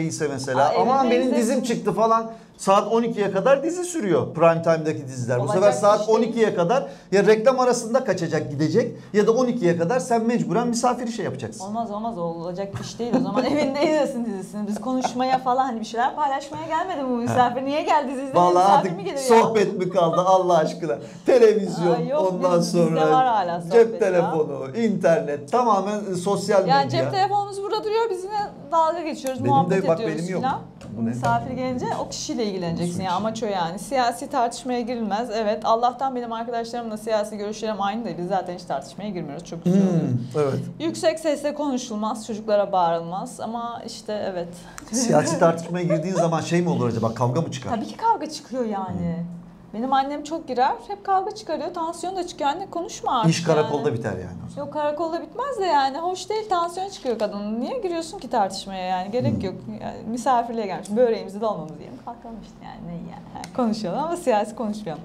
ise mesela. Aa, Aman evinde benim izlesin. dizim çıktı falan. Saat 12'ye kadar dizi sürüyor prime time'daki diziler. Bu Olacak sefer saat iş değil. 12'ye kadar ya reklam arasında kaçacak gidecek ya da 12'ye kadar sen mecburen misafir yapacaksın. Olmaz olacak iş değil o zaman evinde izlesin dizisini. Biz konuşmaya falan hani bir şeyler paylaşmaya gelmedi bu misafir. Niye geldi dizi izlemeye, Vallahi misafir artık mi geliyor ya? sohbet mi kaldı Allah aşkına? Televizyon, Aa, yok, ondan bizde var sonra hala sohbet cep ya. telefonu, internet, tamamen sosyal medya. Yani cep telefonumuz burada duruyor, biz yine dalga geçiyoruz, Benim muhabbet de bak ediyoruz benim yok. filan. Bu ne? Misafir gelince o kişiyle ilgileneceksin Nasıl yani, amaç o yani. Siyasi tartışmaya girilmez. Evet, Allah'tan benim arkadaşlarımla siyasi görüşlerim aynı değil. Biz zaten hiç tartışmaya girmiyoruz. Çok güzel oluyor. Evet. Yüksek sesle konuşulmaz, çocuklara bağırılmaz ama işte evet. Siyasi tartışmaya girdiğin zaman şey mi olur acaba? Kavga mı çıkar? Tabii ki kavga çıkıyor yani. Benim annem çok girer, hep kavga çıkarıyor, tansiyon da çıkıyor. Anne konuşma artık İş karakolda yani. biter yani o zaman. Yok, karakolda bitmez de yani, hoş değil, tansiyon çıkıyor kadının. Niye giriyorsun ki tartışmaya yani, gerek yok. Yani misafirliğe gelmiş, böreğimizi de olmamız diyelim, kalkalım işte yani, ne yani. Konuşalım ama siyasi konuşmayalım.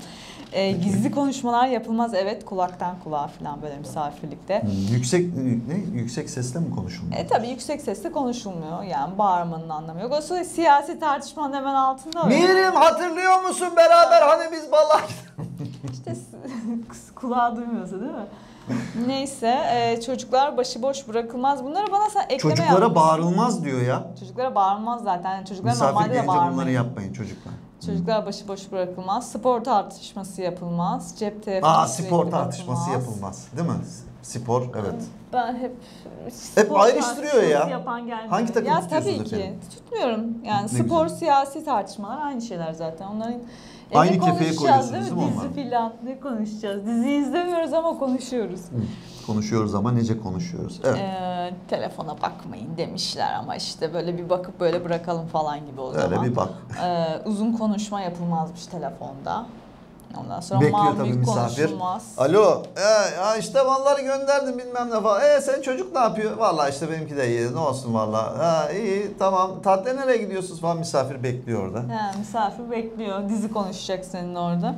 Gizli konuşmalar yapılmaz, evet, kulaktan kulağa falan böyle misafirlikte. Yüksek sesle mi konuşulmuyor? Tabii yüksek sesle konuşulmuyor yani, bağırmanın anlamı yok. O sonra siyasi tartışmanın hemen altında. Mirim, hatırlıyor musun beraber hani biz balığa İşte kulağı duymuyorsa değil mi? Neyse, çocuklar başıboş bırakılmaz. Bunları bana sen ekleme Çocuklara yapmışsın. bağırılmaz diyor ya. Çocuklara bağırılmaz zaten. Çocuklar Misafir normalde de gelince bunları bağırmayın. yapmayın çocuklar. Çocuklar başıboş bırakılmaz. Spor tartışması yapılmaz. Cep telefonu Spor sürekli tartışması bakılmaz. yapılmaz. Değil mi? Spor, evet. Ben hep spor ayrıştırıyor ya. tartışması yapan gelmiyor. Hangi takım ya tutuyorsunuz tabii ki. efendim? Tutmuyorum. Yani Ne spor, güzel. siyasi tartışmalar aynı şeyler zaten. Onların Aynı ne kefeye konuşacağız koyuyorsunuz değil mi? değil mi Dizi filan ne konuşacağız? Dizi izlemiyoruz ama konuşuyoruz. Konuşuyoruz ama nece konuşuyoruz. Evet. Telefona bakmayın demişler ama işte böyle bir bakıp böyle bırakalım falan gibi o Öyle zaman. bir bak. Uzun konuşma yapılmazmış telefonda. Ondan sonra Bekliyor mal tabii mülk misafir. konuşulmaz. Alo, ya işte malları gönderdim bilmem ne falan. Sen çocuk ne yapıyor? Vallahi işte benimki de iyi. Ne olsun vallahi. Ha iyi tamam. Tatile nereye gidiyorsunuz falan, misafir bekliyor orada. Misafir bekliyor. Dizi konuşacak senin orada.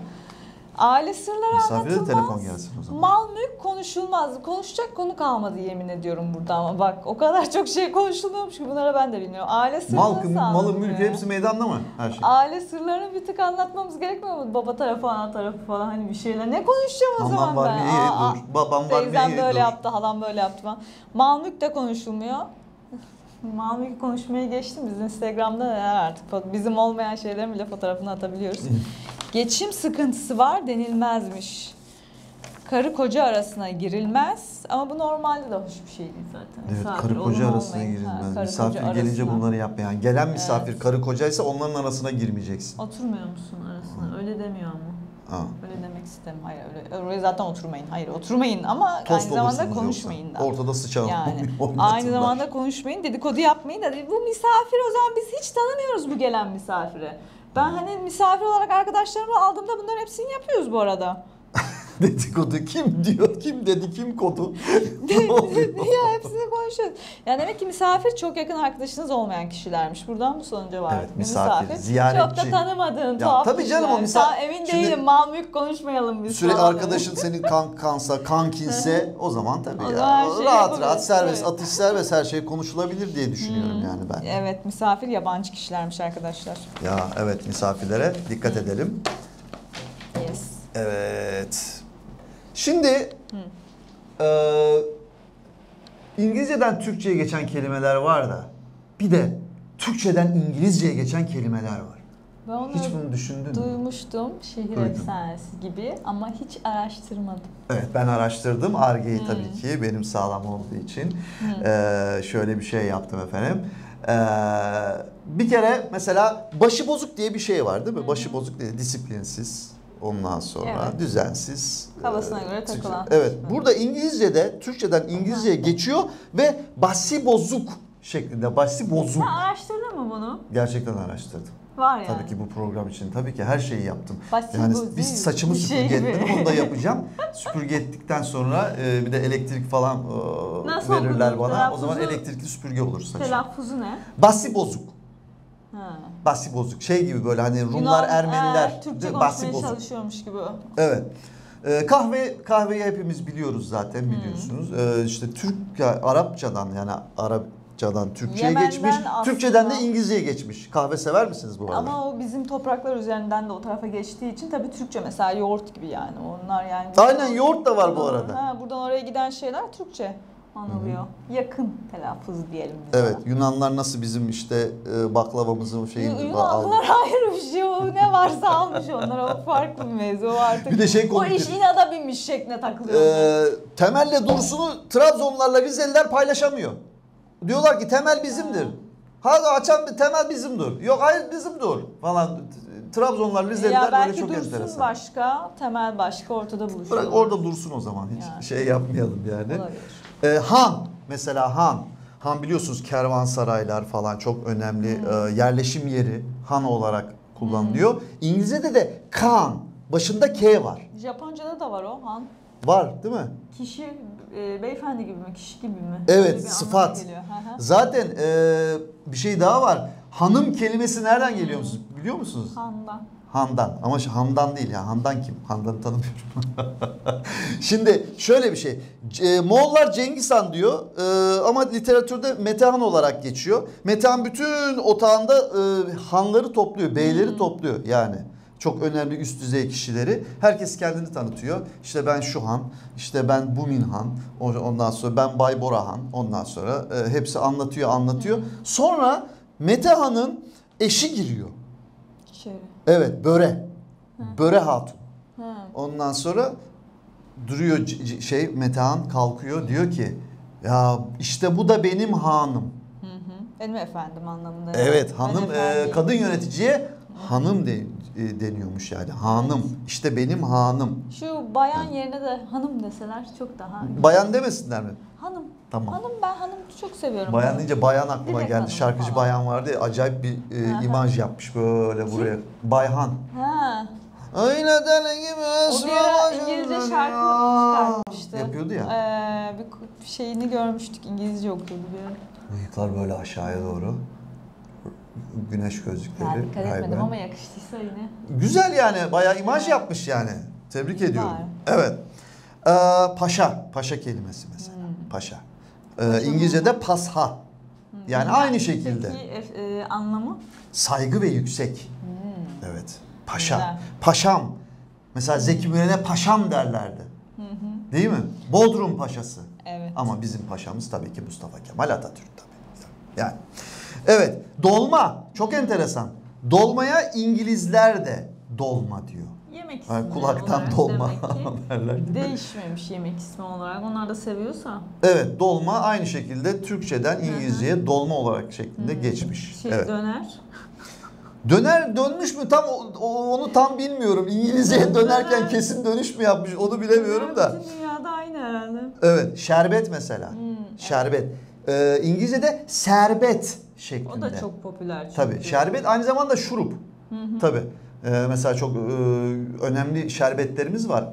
Aile sırları Misafire de anlatılmaz. telefon gelsin o zaman. Mal mülk konuşulmaz. Konuşacak konu kalmadı yemin ediyorum burada ama bak o kadar çok şey konuşuluyormuş ki bunları ben de bilmiyorum. Aile sırrı nasıl Malı, anlatılıyor mülkü ya? hepsi meydanda mı? Her şey. Aile sırlarını bir tık anlatmamız gerekmiyor mu? Baba tarafı, ana tarafı falan, hani bir şeyler. Ne konuşacağım o zaman Anam var ben? bir iyi dur. Babam var bir Teyzem iyi böyle dur. yaptı, halam böyle yaptı falan. Mal mülk de konuşulmuyor. Mal mülk konuşmaya geçtim. Biz Instagram'da neler artık. Bizim olmayan şeylerin bile fotoğrafını atabiliyoruz. Geçim sıkıntısı var denilmezmiş. Karı koca arasına girilmez ama bu normalde de hoş bir şey değil zaten. Evet, Misafir karı koca olun arasına olmayın. girilmez. Karı Misafir koca gelince arasına. bunları yapmayan. Gelen misafir Evet. karı kocaysa onların arasına girmeyeceksin. Oturmuyor musun arasına? Öyle demiyor ama. Ha. Öyle demek istemem. Hayır öyle. Oraya zaten oturmayın. Hayır oturmayın ama Tost aynı zamanda olursunuz konuşmayın yoksa. da. Ortada sıçan Yani oynatırlar. aynı zamanda konuşmayın, dedikodu yapmayın da bu misafir, o zaman biz hiç tanımıyoruz bu gelen misafire. Ben hani misafir olarak arkadaşlarımı aldığımda bunların hepsini yapıyoruz bu arada. Dedikodu kim diyor, kim dedi, kim kodu. Ne oluyor? Ya hepsini konuşuyoruz. Yani demek ki misafir çok yakın arkadaşınız olmayan kişilermiş. Buradan bu sonuca var. Evet, misafir, ziyaretçi. Çok da tanımadığın Ya, tuhaf tabii canım, o kişiler. Emin Şimdi- değilim, mal mülk konuşmayalım biz Sürekli falan. arkadaşın senin kankinse o zaman tabii O ya. zaman her şeyi Rahat yapabiliriz, rahat serbest, evet. atış serbest, her şey konuşulabilir diye düşünüyorum yani ben. Evet, misafir yabancı kişilermiş arkadaşlar. Ya evet, misafirlere dikkat edelim. Yes. Evet. Şimdi İngilizceden Türkçe'ye geçen kelimeler var da bir de Türkçeden İngilizce'ye geçen kelimeler var. Ben onu Hiç bunu düşündün mü? duymuştum, şehir Duydum. efsanesi gibi ama hiç araştırmadım. Evet, ben araştırdım. Ar-Ge'yi tabii ki benim sağlam olduğu için şöyle bir şey yaptım efendim. Bir kere mesela başıbozuk diye bir şey var değil mi? Başıbozuk diye disiplinsiz, ondan sonra Evet. düzensiz. Kafasına göre takılan. Evet, burada İngilizce'de, Türkçeden İngilizceye geçiyor ve başıbozuk şeklinde, başıbozuk. Sen araştırdın mı bunu? Gerçekten araştırdım. Var yani. Tabii ki bu program için tabii ki her şeyi yaptım. Başıbozuk Yani biz saçımı bir şey süpürge gibi. etmedim, onu da yapacağım. Süpürge ettikten sonra bir de elektrik falan Nasıl verirler okudun? bana. O zaman Telaffuzu- elektrikli süpürge olur saçım. Telaffuzu ne? Başıbozuk. Ha. Başıbozuk. Şey gibi böyle hani Rumlar, Yunan, Ermeniler. Türkçe değil mi? konuşmaya Başıbozuk. çalışıyormuş gibi. Evet. Kahveyi hepimiz biliyoruz zaten, biliyorsunuz. İşte Arapçadan, yani Arapçadan Türkçe'ye Yemen'den geçmiş. aslında- Türkçeden de İngilizce'ye geçmiş. Kahve sever misiniz bu arada? Ama o bizim topraklar üzerinden de o tarafa geçtiği için tabii Türkçe, mesela yoğurt gibi yani. Onlar yani. Aynen, yoğurt da var bu arada. Buradan oraya giden şeyler Türkçe anılıyor. Yakın telaffuz diyelim biz Evet, ona. Yunanlar nasıl bizim işte baklavamızın şeyini Yunanlılar ayrı bir şey, o ne varsa almış onlar, o farklı bir mevzu, o artık. Bir de şey o komiktir. iş inada binmiş şekline takılıyor. Temel'le Dursun'u Trabzonlarla Rizeliler paylaşamıyor. Diyorlar ki Temel bizimdir. Hadi açan temel bizimdir. Yok hayır bizimdir falan. Trabzonlar, Rizeliler Ya böyle belki çok Dursun enteresan. başka, Temel başka, ortada buluşuyor. Bırak orada dursun o zaman. Hiç Yani. şey yapmayalım yani. Olabilir. Han mesela Han. Han biliyorsunuz kervansaraylar falan çok önemli yerleşim yeri Han olarak kullanılıyor. İngilizce'de de Khan. Başında K var. Japonca'da da var o Han. Var değil mi? Kişi, beyefendi gibi mi, kişi gibi mi? Evet, Öyle bir sıfat. anlama geliyor. Hı hı. Zaten bir şey daha var. Hanım kelimesi nereden geliyor musunuz? Biliyor musunuz? Han'dan. Handan. Ama Handan değil ya. Handan kim? Handan'ı tanımıyorum. Şimdi şöyle bir şey. Moğollar Cengiz Han diyor ama literatürde Metehan olarak geçiyor. Metehan bütün otağında hanları topluyor, beyleri topluyor yani. Çok önemli üst düzey kişileri. Herkes kendini tanıtıyor. İşte ben şu han, işte ben Bumin Han, ondan sonra ben Baybora Han, ondan sonra hepsi anlatıyor. Sonra Metehan'ın eşi giriyor. Şöyle. Evet, Böre. Böre Hatun. Hı. Ondan sonra duruyor Metehan kalkıyor diyor ki ya işte bu da benim hanım. Hı hı. Benim efendim anlamında. Evet Ben hanım efendiyim. kadın yöneticiye hanım deniyormuş yani hanım işte benim hanım. Şu bayan yerine de hanım deseler çok daha. Bayan demesinler mi? Hanım. Tamam. Hanım, ben hanım çok seviyorum. Bayan deyince bayan aklıma Direkt geldi. hanım Şarkıcı falan. bayan vardı ya acayip bir Aha. imaj yapmış böyle buraya. Bayhan. Ha. Öyle deli gibi O bir ara İngilizce şarkı çıkartmıştı. Yapıyordu ya. Bir şeyini görmüştük. İngilizce okuyordu bir ara. Bıyıklar böyle aşağıya doğru. Güneş gözlükleri. Yani dikkat etmedim Ray-Ban. ama yakıştıysa yine. Güzel yani bayağı imaj yapmış yani. Tebrik ediyorum. Var. Evet. Paşa. Paşa kelimesi mesela. Paşa. İngilizce'de pasha. Yani aynı şekilde. Peki anlamı? Saygı ve yüksek. Evet. Paşa. Güzel. Paşam. Mesela Zeki Müren'e paşam derlerdi. Değil mi? Bodrum Paşası. Evet. Ama bizim paşamız tabii ki Mustafa Kemal Atatürk tabii. Yani. Evet. Dolma. Çok enteresan. Dolmaya İngilizler de dolma diyor. Yemek Yani ismi kulaktan olarak dolma demek ki derler. değişmemiş yemek ismi olarak. Onlar da seviyorsa. Evet, dolma aynı şekilde Türkçeden İngilizceye dolma olarak şeklinde geçmiş. Evet. Döner. Döner dönmüş mü tam onu tam bilmiyorum. İngilizceye dönerken kesin dönüş mü yapmış onu bilemiyorum da. Bütün dünyada aynı herhalde. Evet, şerbet mesela. Şerbet. İngilizce'de serbet şeklinde. O da çok popüler çünkü. Tabii, şerbet aynı zamanda şurup. Tabii. Mesela çok önemli şerbetlerimiz var.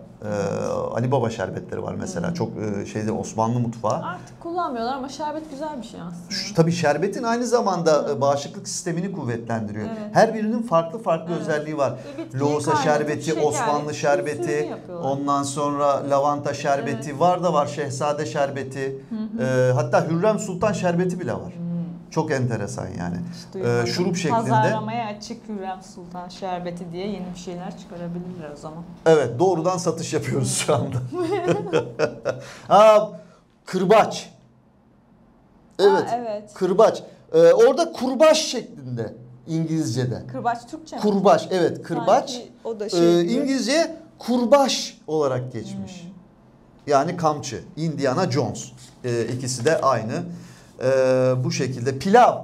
Ali Baba şerbetleri var mesela. Çok şeyde Osmanlı mutfağı. Artık kullanmıyorlar ama şerbet güzel bir şey aslında. Tabii şerbetin aynı zamanda bağışıklık sistemini kuvvetlendiriyor. Evet. Her birinin farklı özelliği var. Bitkiyi Loğusa kaynatıp şerbeti, şeker, Osmanlı suyunu şerbeti, yapıyorlar. ondan sonra lavanta şerbeti var Şehzade şerbeti. Hatta Hürrem Sultan şerbeti bile var. Çok enteresan yani. Şurup şeklinde. Pazarlamaya açık Hürrem Sultan şerbeti diye yeni bir şeyler çıkarabilirler o zaman. Evet, doğrudan satış yapıyoruz şu anda. Ha, kırbaç. Evet. Evet. Kırbaç. Orada kurbaç şeklinde İngilizce'de. Kırbaç Türkçe mi? Kurbaç, evet, kırbaç. Sanki o da şey gibi. İngilizce kurbaş olarak geçmiş. Yani kamçı. Indiana Jones. İkisi de aynı. Bu şekilde. Pilav.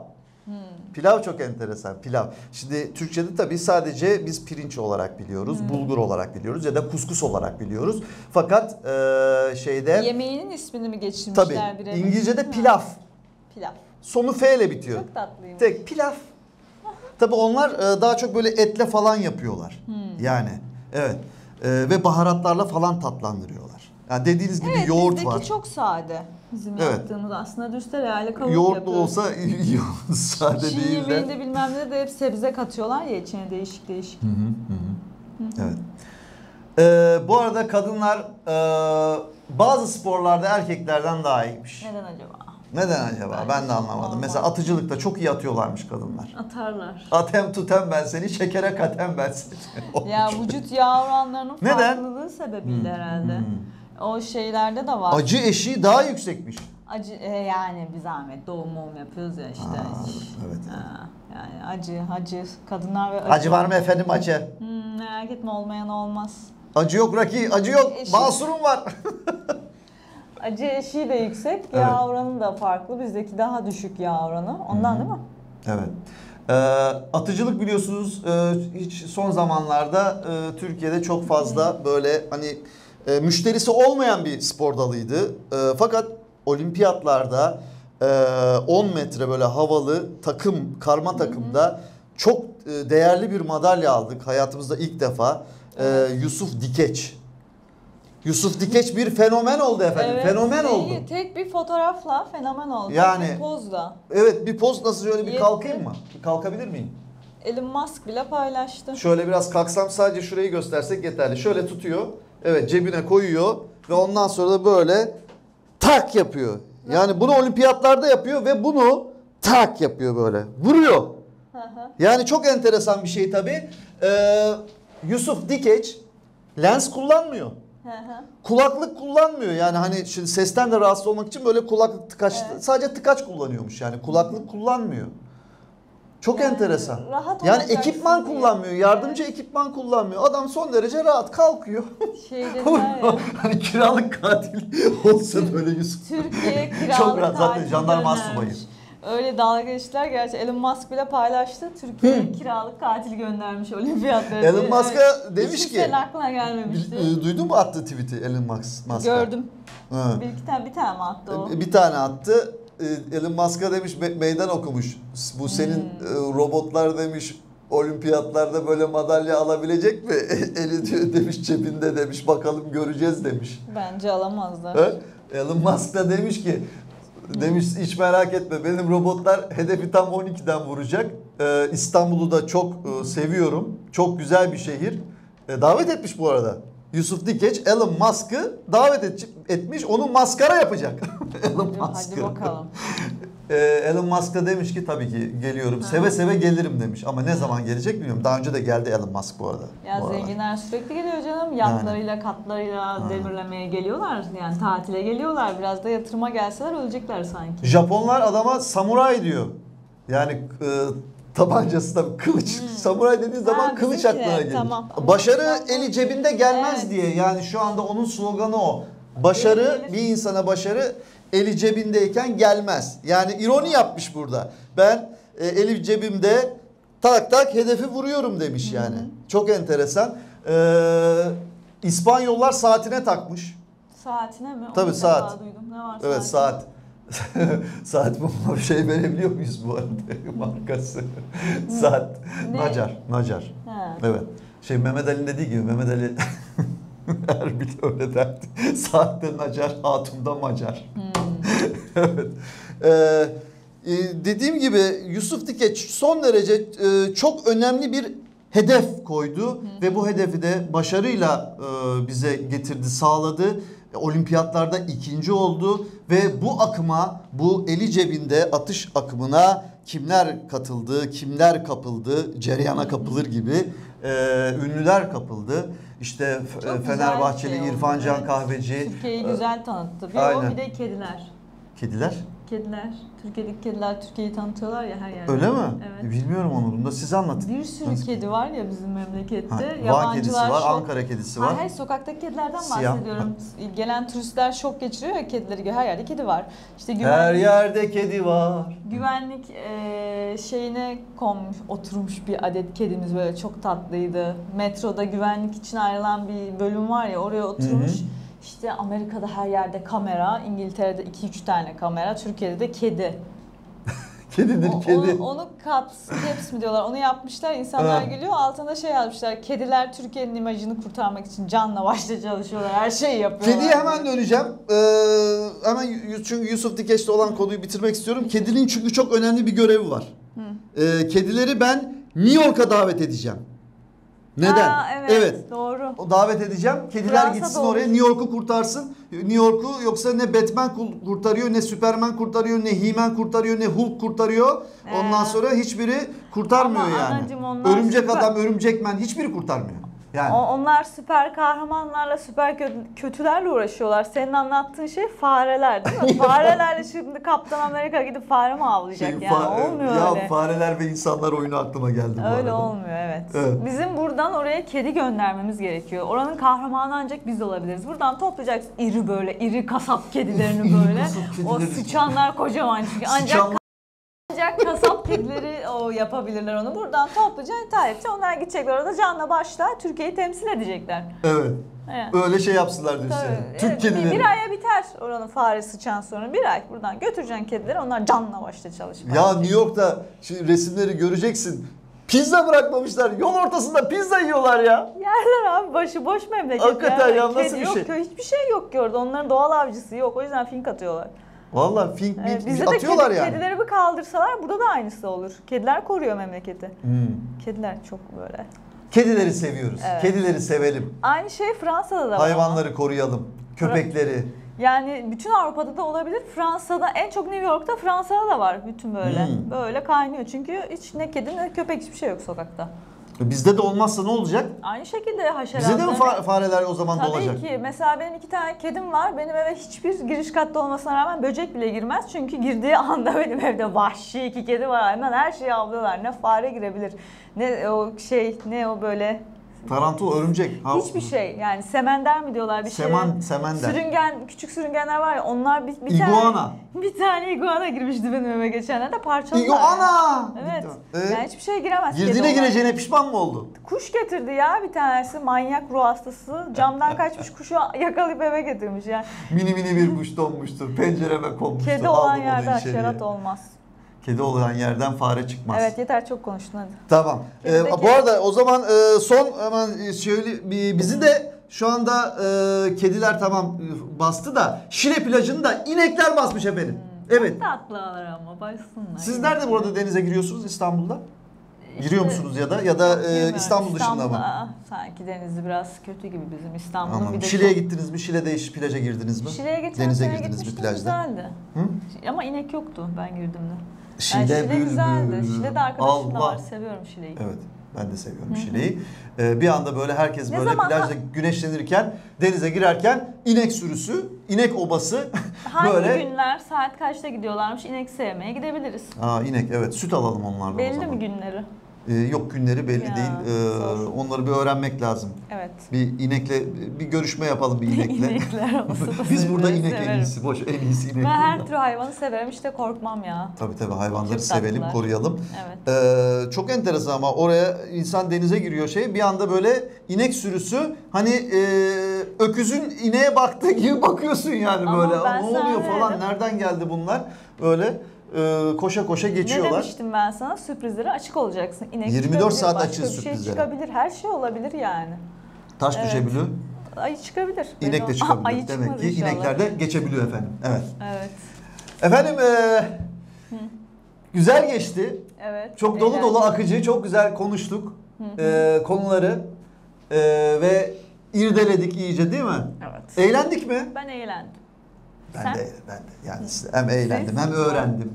Pilav çok enteresan. Pilav. Şimdi Türkçe'de tabii sadece biz pirinç olarak biliyoruz, bulgur olarak biliyoruz ya da kuskus olarak biliyoruz. Fakat şeyde Yemeğinin ismini mi geçirmişler tabii birebir? İngilizce'de pilav. Pilav. Sonu F ile bitiyor. Çok tatlıymış. Tek pilav. Tabii onlar daha çok böyle etle falan yapıyorlar. Yani evet. Ve baharatlarla falan tatlandırıyorlar. Yani dediğiniz gibi Evet, yoğurt bizdeki var. çok sade. Bizim Evet. yaptığımız aslında düz tereyağıyla kavurma Yoğurtlu yapıyoruz. olsa iyi olur. Sade Çin değil de. yemeğinde bilmem ne de hep sebze katıyorlar ya içine değişik. Evet. Bu arada kadınlar bazı sporlarda erkeklerden daha iyiymiş. Neden acaba? Neden acaba? Bence Ben de anlamadım. normal. Mesela atıcılıkta çok iyi atıyorlarmış kadınlar. Atarlar. Atem tutem ben seni, şekere katem ben seni. Ya vücut yağ oranlarının Neden? farklılığı sebebiyle herhalde. O şeylerde de var. Acı eşiği daha yüksekmiş. Acı yani bir zahmet doğum yapıyoruz ya işte. Evet. Yani acı kadınlar ve Acı var mı efendim acı? Merak etme olmayan olmaz. Acı yok Raki, acı yok. Eşik. Masurum var. Acı eşiği de yüksek, Evet. yağ oranı da farklı. Bizdeki daha düşük yağ oranı. Ondan değil mi? Evet. Atıcılık biliyorsunuz hiç son zamanlarda Türkiye'de çok fazla böyle hani müşterisi olmayan bir spor dalıydı. Fakat olimpiyatlarda 10 metre böyle havalı takım, karma takımda çok değerli bir madalya aldık hayatımızda ilk defa. Yusuf Dikeç. Yusuf Dikeç bir fenomen oldu efendim. Evet, Fenomen oldu. Tek bir fotoğrafla fenomen oldu. Yani Bir pozla. evet, bir poz nasıl, şöyle bir Yetti. kalkayım mı? Bir kalkabilir miyim? Elon Musk bile paylaştı. Şöyle biraz kalksam, sadece şurayı göstersek yeterli. Şöyle tutuyor. Evet, cebine koyuyor ve ondan sonra da böyle tak yapıyor. Yani bunu olimpiyatlarda yapıyor ve bunu tak yapıyor böyle. Vuruyor. Yani çok enteresan bir şey tabii. Yusuf Dikeç lens kullanmıyor. Kulaklık kullanmıyor. Yani hani şimdi sesten de rahatsız olmak için böyle kulaklık tıkaç, sadece tıkaç kullanıyormuş yani. Kulaklık kullanmıyor. Çok enteresan. Yani ekipman kullanmıyor. Yardımcı ekipman kullanmıyor. Adam son derece rahat kalkıyor. Şey dediler ya. Hani kiralık katil olsa böyle Yusuf. Türkiye kiralık Çok rahat. Zaten katil jandarma göndermiş. subayı. Öyle dalga geçtiler. Gerçi Elon Musk bile paylaştı. Türkiye kiralık katil göndermiş olimpiyatlara. Elon Musk'a demiş hiç ki. kimsenin aklına gelmemişti. Duydun mu attığı tweet'i Elon Musk'a? Gördüm. Hı. Bir tane mi attı o? Bir tane attı. Elon Musk'a demiş, meydan okumuş. Bu senin robotlar demiş olimpiyatlarda böyle madalya alabilecek mi? Eli diyor demiş cebinde demiş, bakalım göreceğiz demiş. Bence alamazlar. He? Elon Musk da demiş ki, demiş hiç merak etme, benim robotlar hedefi tam 12'den vuracak. İstanbul'u da çok seviyorum. Çok güzel bir şehir. Davet etmiş bu arada. Yusuf Dikeç Elon Musk'ı davet etmiş, onu maskara yapacak. Elon Musk'ı. Hadi bakalım. Elon Musk da demiş ki tabii ki geliyorum. Seve seve gelirim demiş. Ama ne zaman gelecek bilmiyorum. Daha önce de geldi Elon Musk bu arada. Ya bu zenginler sürekli geliyor canım. Yatlarıyla, katlarıyla demirlemeye geliyorlar. Yani tatile geliyorlar. Biraz da yatırıma gelseler ölecekler sanki. Japonlar adama samuray diyor. Yani tabancası da kılıç. Samuray dediğin zaman kılıç bizimkiler, aklına gelir. tamam. Başarı eli cebinde gelmez Evet. diye. Yani şu anda onun sloganı o. Başarı, bir insana başarı eli cebindeyken gelmez. Yani ironi yapmış burada. Ben eli cebimde tak tak hedefi vuruyorum demiş yani. Çok enteresan. İspanyollar saatine takmış. Saatine mi? Tabii, Onu saat. defa duydum. Ne var Evet, saat. Saat bu şey verebiliyor muyuz bu arada markası? Saat. Ne? Nacar. Ha. Evet. Şey, Mehmet Ali'nin dediği gibi, Mehmet Ali Erbil öyle derdi. Saatte Nacar, Hatun'da Macar. Evet. Dediğim gibi Yusuf Dikeç son derece çok önemli bir hedef koydu ve bu hedefi de başarıyla bize getirdi, sağladı. Olimpiyatlarda ikinci oldu ve bu akıma, bu eli cebinde atış akımına kimler katıldı, kimler kapıldı, cereyana kapılır gibi ünlüler kapıldı. İşte Fenerbahçeli şey İrfan oldu. Can Evet. Kahveci. Türkiye'yi güzel tanıttı. Bir Aynen. o, bir de kediler. Kediler. Kediler. Türkiye'deki kediler Türkiye'yi tanıtıyorlar ya her yerde. Öyle mi? Evet. Bilmiyorum onu. Bunu da siz anlatın. Bir sürü kedi var ya bizim memlekette. Van kedisi var, şok. Ankara kedisi var. Hayır, sokaktaki kedilerden Siyah. bahsediyorum. Gelen turistler şok geçiriyor ya kedileri. Her yerde kedi var. İşte Her yerde kedi var. güvenlik şeyine oturmuş bir adet kedimiz, böyle çok tatlıydı. Metroda güvenlik için ayrılan bir bölüm var ya, oraya oturmuş. İşte Amerika'da her yerde kamera, İngiltere'de 2-3 tane kamera, Türkiye'de de kedi. Kedidir kedi. Onu caps mi diyorlar, onu yapmışlar, insanlar gülüyor, altında şey yazmışlar: kediler Türkiye'nin imajını kurtarmak için canla başla çalışıyorlar, her şeyi yapıyorlar. Kediye hemen döneceğim. Hemen, çünkü Yusuf Dikeç'te olan konuyu bitirmek istiyorum. Kedinin çünkü çok önemli bir görevi var. Kedileri ben New York'a davet edeceğim. Neden? Evet, doğru. O davet edeceğim. Kediler Fransa'da gitsin olur. oraya, New York'u kurtarsın. New York'u yoksa ne Batman kurtarıyor, ne Superman kurtarıyor, ne He-Man kurtarıyor, ne Hulk kurtarıyor. Ondan sonra hiçbiri kurtarmıyor Ama yani. anacığım, onlar Örümcek süper. Adam, Örümcek Man hiçbiri kurtarmıyor. Yani. Onlar süper kahramanlarla, süper kötülerle uğraşıyorlar. Senin anlattığın şey fareler değil mi? Farelerle şimdi Kaptan Amerika gidip fare mi avlayacak yani? Olmuyor ya öyle. Fareler ve insanlar oyunu aklıma geldi bu arada. Öyle olmuyor, evet. Evet. Bizim buradan oraya kedi göndermemiz gerekiyor. Oranın kahramanı ancak biz olabiliriz. Buradan toplayacaksın iri kasap kedilerini böyle. kasap kedileri. O sıçanlar kocaman çünkü. Ancak Kasap kedileri o yapabilirler onu. Buradan toplayacaksın, ithal edeceksin. Onlar gidecekler orada canla başla Türkiye'yi temsil edecekler. Evet. Evet. Öyle şey yapsınlar diyorsun. Tabii. Türk kedileri. Bir aya biter oranın fare sıçan sonra. Bir ay buradan götüreceksin kedileri, onlar canla başla çalışmaya. Ya New York'ta şimdi resimleri göreceksin. Pizza bırakmamışlar. Yol ortasında pizza yiyorlar ya. Yerler abi, başı boş memleket. Hakikaten ya, nasıl Kedi bir yok, şey? Hiçbir şey yok ki orada. Onların doğal avcısı yok. O yüzden fink atıyorlar. Vallahi fink Bizde de atıyorlar yani. kedileri bir kaldırsalar burada da aynısı olur. Kediler koruyor memleketi. Kediler çok böyle. Kedileri seviyoruz. Evet. Kedileri sevelim. Aynı şey Fransa'da da var. Hayvanları koruyalım. Köpekleri. Yani bütün Avrupa'da da olabilir. Fransa'da, en çok New York'ta, Fransa'da da var bütün böyle. Böyle kaynıyor. Çünkü hiç ne kedi ne köpek, hiçbir şey yok sokakta. Bizde de olmazsa ne olacak? Aynı şekilde haşeratlar. Bize de mi fareler o zaman dolacak? Tabii ki. Mesela benim 2 tane kedim var. Benim eve hiçbir giriş katta olmasına rağmen böcek bile girmez. Çünkü girdiği anda benim evde vahşi 2 kedi var. Hemen her şeyi avlıyorlar. Ne fare girebilir, ne o şey, ne o böyle... Tarantula, örümcek. Hiçbir şey. Yani semender mi diyorlar bir şey. Semender. Sürüngen, küçük sürüngenler var ya, onlar bir İguana. Bir tane iguana girmişti benim eve geçenlerde, parçaladılar. İguana! Evet. Yani hiçbir şey giremez. Girdiğine gireceğine pişman mı oldu? Kuş getirdi ya bir tanesi, manyak ruh hastası. Camdan kaçmış kuşu yakalayıp eve getirmiş yani. Mini bir kuş donmuştur. Pencereme konmuştur. Kedi olan Aldım onu yerde içeriye. haşerat olmaz. Kedi olan yerden fare çıkmaz. Evet, yeter çok konuştun hadi. Tamam. Kedideki- Bu arada o zaman son hemen şöyle bizi de şu anda kediler tamam bastı da Şile plajını da inekler basmış efendim. Evet. Tatlılar ama baksınlar. Siz nerede bu arada denize giriyorsunuz İstanbul'da? Giriyor İşte- musunuz ya da Girmiyorum. İstanbul dışında mı? İstanbul'da sanki denizi biraz kötü gibi bizim İstanbul'un. Anladım. Bir de Şile'ye çok- gittiniz mi? Şile'de hiç plaja girdiniz mi? Şile'ye geçen Denize sene girdiniz mi gitmiştim, plajda? güzeldi. Hı? Ama inek yoktu ben girdiğimde. Şile, Şile bülbül. güzeldi. Şile'de arkadaşım da Allah. var. Seviyorum Şile'yi. Evet. Ben de seviyorum Şile'yi. Bir anda böyle herkes Ne böyle zaman- plajda güneşlenirken, denize girerken inek sürüsü, inek obası Hangi böyle. günler, saat kaçta gidiyorlarmış, inek sevmeye gidebiliriz. İnek evet, süt alalım onlardan o Belli zaman. mi günleri? Yok günleri belli Ya, değil. zor. Onları bir öğrenmek lazım. Evet. Bir inekle bir görüşme yapalım bir inekle. İnekler arası da Biz burada severim. inek en iyisi. Boş en iyisi inek. Ben her burada. türlü hayvanı severim, işte korkmam ya. Tabii hayvanları Çok sevelim, tatlılar. koruyalım. Evet. Çok enteresan ama oraya insan denize giriyor bir anda böyle inek sürüsü hani öküzün ineğe baktığı gibi bakıyorsun yani Ama böyle. ben Ne sana oluyor falan, dedim. nereden geldi bunlar? Böyle koşa koşa Ne geçiyorlar. demiştim ben sana? Sürprizlere açık olacaksın. İnek 24 çıkabilir, saat başka açığız bir şey sürprizlere. çıkabilir, her şey olabilir yani. Taş Evet. düşebiliyor. Ayı çıkabilir. İnek de Ayı çıkabiliyor. Demek çıkmadı ki inşallah. inekler de geçebiliyor efendim. Evet. Evet. Efendim güzel geçti. Evet. Çok dolu eğlenceli. dolu akıcı, çok güzel konuştuk konuları ve irdeledik iyice değil mi? Evet. Eğlendik mi? Ben eğlendim. Ben Sen? de. Yani hem eğlendim Siz? hem öğrendim.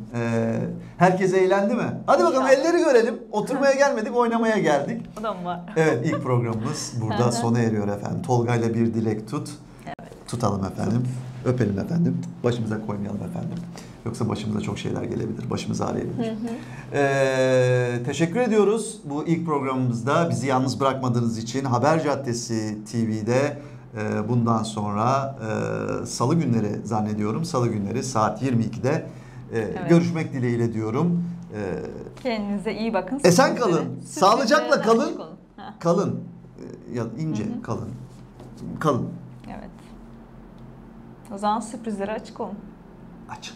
Herkes eğlendi mi? Hadi bakalım İnşallah. elleri görelim. Oturmaya gelmedik, oynamaya geldik. O da mı var? Evet, ilk programımız burada sona eriyor efendim. Tolga'yla bir dilek tut. Evet. Tutalım efendim. Öpelim efendim. Başımıza koymayalım efendim. Yoksa başımıza çok şeyler gelebilir. Başımız ağrıyabilir. Teşekkür ediyoruz bu ilk programımızda. Bizi yalnız bırakmadığınız için Haber Caddesi TV'de bundan sonra salı günleri zannediyorum. Salı günleri saat 22'de görüşmek dileğiyle diyorum. Kendinize iyi bakın. Esen kalın. Sağlıcakla Sürprizlere kalın. açık olun. Heh, Kalın. Ya ince kalın. Kalın. evet. O zaman sürprizlere açık olun. Açık.